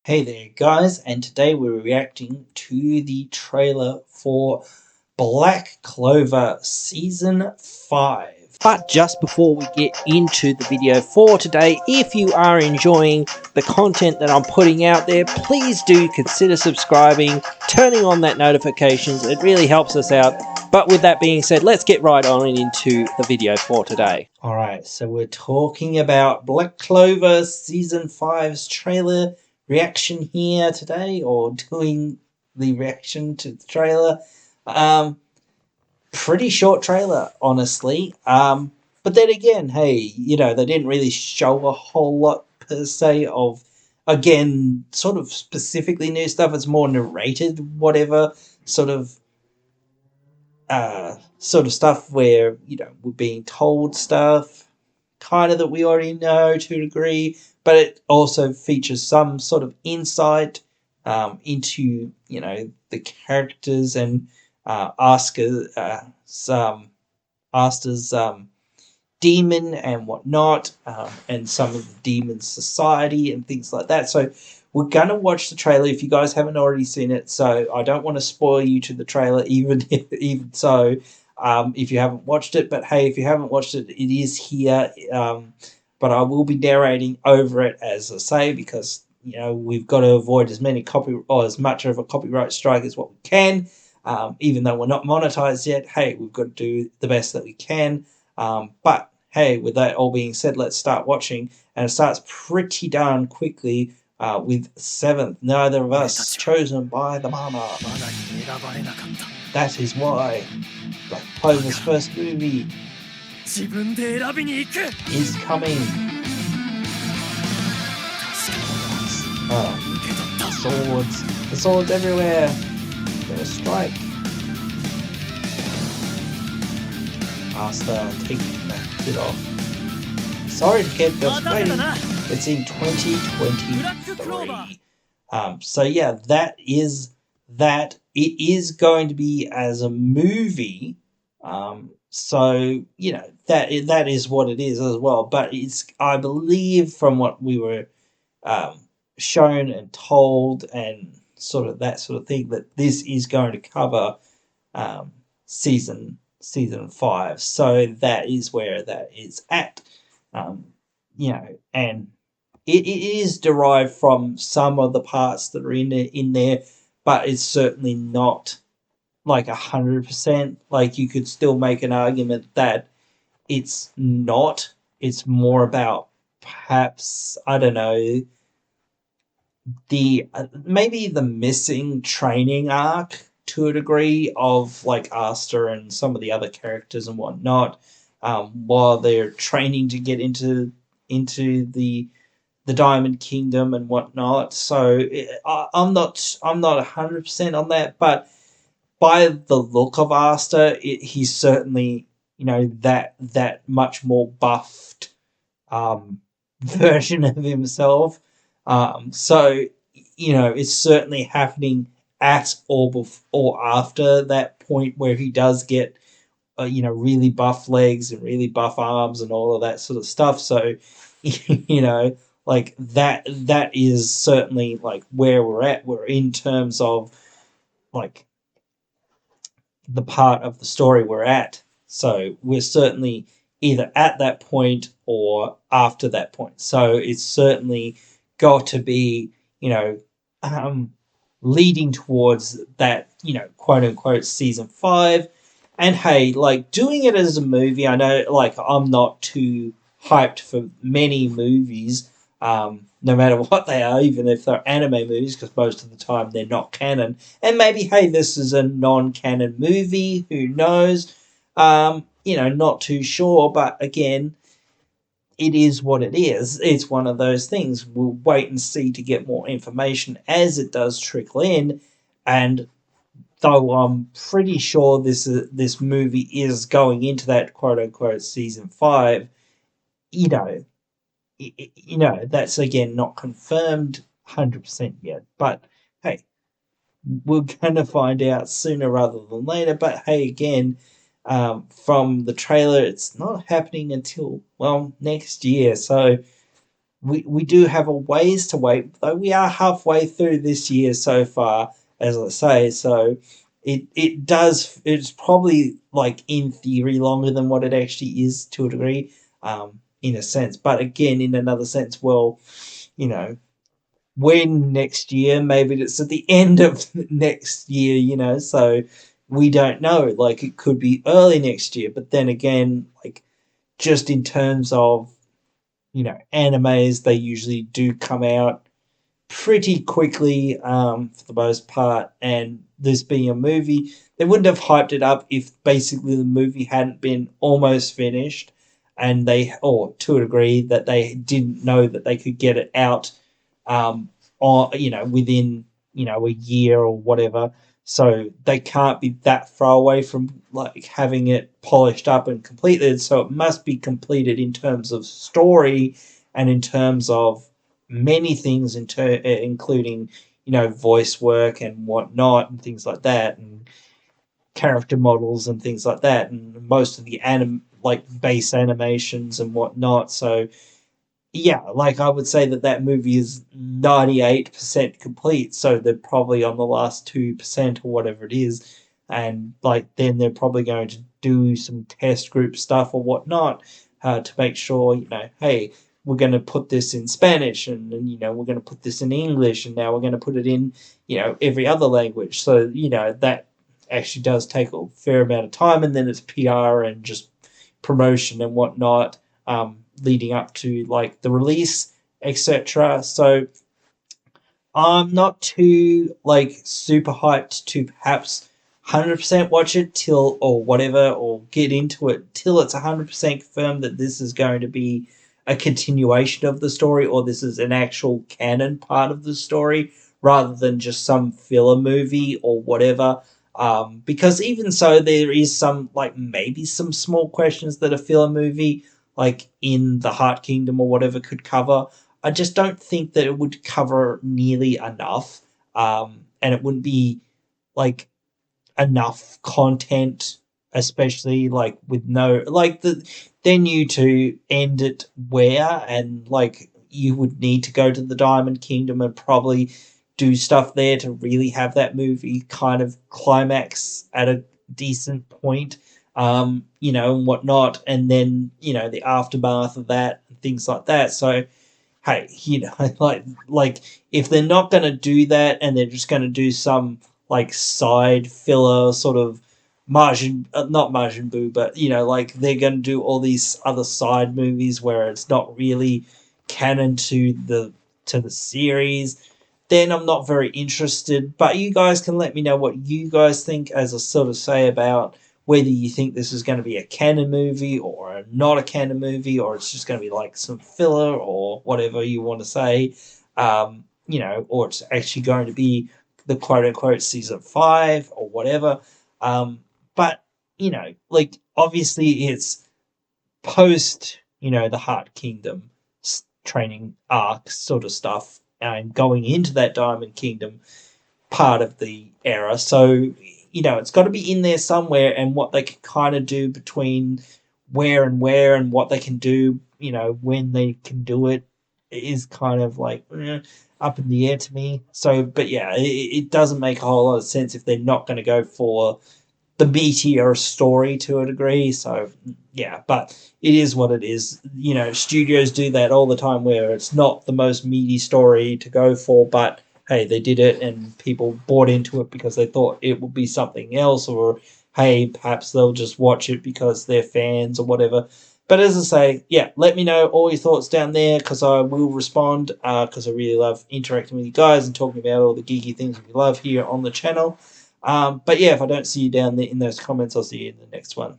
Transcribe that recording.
Hey there, guys, and today we're reacting to the trailer for Black Clover Season 5. But just before we get into the video for today, if you are enjoying the content that I'm putting out there, please do consider subscribing, turning on that notifications. It really helps us out. But with that being said, let's get right on into the video for today. Alright, so we're talking about Black Clover Season 5's trailer reaction here today, or doing the reaction to the trailer. Pretty short trailer, honestly. But then again, hey, they didn't really show a whole lot per se of, again, sort of specifically new stuff. It's more narrated, whatever sort of stuff where we're being told stuff kind of that we already know to a degree, but it also features some sort of insight into the characters and Asta's demon and whatnot, and some of the demon society and things like that. So we're gonna watch the trailer if you guys haven't already seen it. So I don't want to spoil you to the trailer, even so. If you haven't watched it, but hey, if you haven't watched it, it is here. But I will be narrating over it, as I say, because we've got to avoid as much of a copyright strike as what we can. Even though we're not monetized yet, hey, we've got to do the best that we can. But hey, with that all being said, let's start watching, and it starts pretty darn quickly with 7th. Neither of us chosen by the mama. That is why Black Clover's first movie is coming. The swords everywhere. Gonna strike. Asta taking that kid off. Sorry to keep us waiting. It's in 2023. So yeah, that is that. It is going to be as a movie. So that is what it is as well. But it's, I believe, from what we were shown and told and sort of that sort of thing, that this is going to cover season 5. So that is where that is at. And it is derived from some of the parts that are in there, but it's certainly not like 100%. Like, you could still make an argument that it's not. It's more about, perhaps, I don't know, the maybe the missing training arc to a degree of like Asta and some of the other characters and whatnot, while they're training to get into the Diamond Kingdom and whatnot. So I'm not 100% on that, but by the look of Asta, he's certainly that much more buffed version of himself. So it's certainly happening at or after that point where he does get really buff legs and really buff arms and all of that sort of stuff. So like that is certainly like where we're at. We're in terms of like the part of the story we're at. So we're certainly either at that point or after that point. So it's certainly got to be, leading towards that, quote unquote season 5. And hey, like, doing it as a movie, I know, like, I'm not too hyped for many movies, no matter what they are, even if they're anime movies, because most of the time they're not canon. And maybe, hey, this is a non-canon movie, who knows? Not too sure, but again, it is what it is. It's one of those things. We'll wait and see to get more information as it does trickle in. And though I'm pretty sure this movie is going into that quote unquote season 5, that's again not confirmed 100% yet. But hey, we're gonna find out sooner rather than later. But hey, again, from the trailer, it's not happening until, well, next year. So we do have a ways to wait, though we are halfway through this year so far, as I say. So it's probably like in theory longer than what it actually is to a degree, in a sense. But again, in another sense, well, you know, when next year? Maybe it's at the end of next year, so we don't know. Like it could be early next year, but then again, like just in terms of animes, they usually do come out pretty quickly, for the most part. And this being a movie, they wouldn't have hyped it up if basically the movie hadn't been almost finished, and or to a degree, that they didn't know that they could get it out, um, or within a year or whatever. So they can't be that far away from like having it polished up and completed. So it must be completed in terms of story and in terms of many things, including voice work and whatnot and things like that, and character models and things like that, and most of the like base animations and whatnot. So yeah, like I would say that that movie is 98% complete, so they're probably on the last 2% or whatever it is, and like then they're probably going to do some test group stuff or whatnot, to make sure hey, we're going to put this in Spanish, and we're going to put this in English, and now we're going to put it in every other language. So that actually does take a fair amount of time, and then it's PR and just promotion and whatnot, leading up to like the release, etc. So I'm not too like super hyped to perhaps 100% watch it till or whatever, or get into it till it's 100% confirmed that this is going to be a continuation of the story, or this is an actual canon part of the story, rather than just some filler movie or whatever. Because even so, there is some like maybe some small questions that a filler movie like in the Heart Kingdom or whatever could cover. I just don't think that it would cover nearly enough, and it wouldn't be like enough content, especially like with no like then you to end it where, and like you would need to go to the Diamond Kingdom and probably do stuff there to really have that movie kind of climax at a decent point, and whatnot, and then the aftermath of that and things like that. So hey, like if they're not going to do that and they're just going to do some like side filler sort of not Margin Boo, but like they're going to do all these other side movies where it's not really canon to the series, then I'm not very interested. But you guys can let me know what you guys think, as I sort of say, about whether you think this is going to be a canon movie or not a canon movie, or it's just going to be like some filler or whatever you want to say, or it's actually going to be the quote unquote season 5 or whatever. But, like obviously it's post, the Heart Kingdom training arc sort of stuff, and going into that Diamond Kingdom part of the era. So, it's got to be in there somewhere, and what they can kind of do between where and what they can do, when they can do it, is kind of like up in the air to me. So, but yeah, it doesn't make a whole lot of sense if they're not going to go for the meatier story to a degree. So yeah, but it is what it is. Studios do that all the time, where it's not the most meaty story to go for, but hey, they did it and people bought into it because they thought it would be something else, or hey, perhaps they'll just watch it because they're fans or whatever. But as I say, yeah, let me know all your thoughts down there, because I will respond, because I really love interacting with you guys and talking about all the geeky things we love here on the channel. But yeah, if I don't see you down there in those comments, I'll see you in the next one.